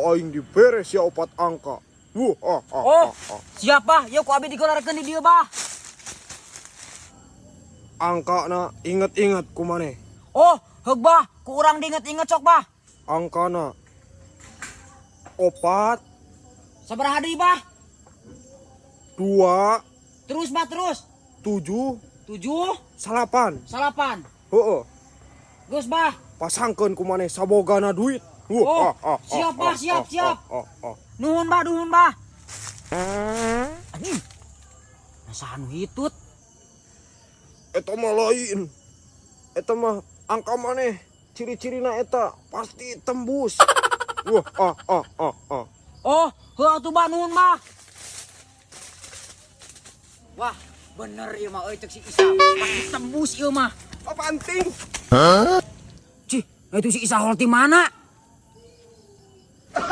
Aing diberes ya 4 angka. Siapa? Ya ku abi dikeluarkan di dia bah. Angka na inget-inget kumane. Oh, heug bah, ku urang diinget-inget sok bah. Angka na 4, Sabaraha deui bah? 2, Terus bah terus. 7, 7, 8. 8. Heeh. Geus bah. Pasangkeun kumane sabogana duit. Siap bah, siap. Nuhun bah. Anjing. Nasaha nu hitut? Eta mah lain. Eta mah angka maneh. Ciri-cirina eta pasti tembus. Oh, heuh atuh bah nuhun bah. Wah, bener ieu mah euy cek si Isa. Pasti tembus ieu mah. Apa anting? Cih, itu si Isa hol ti mana?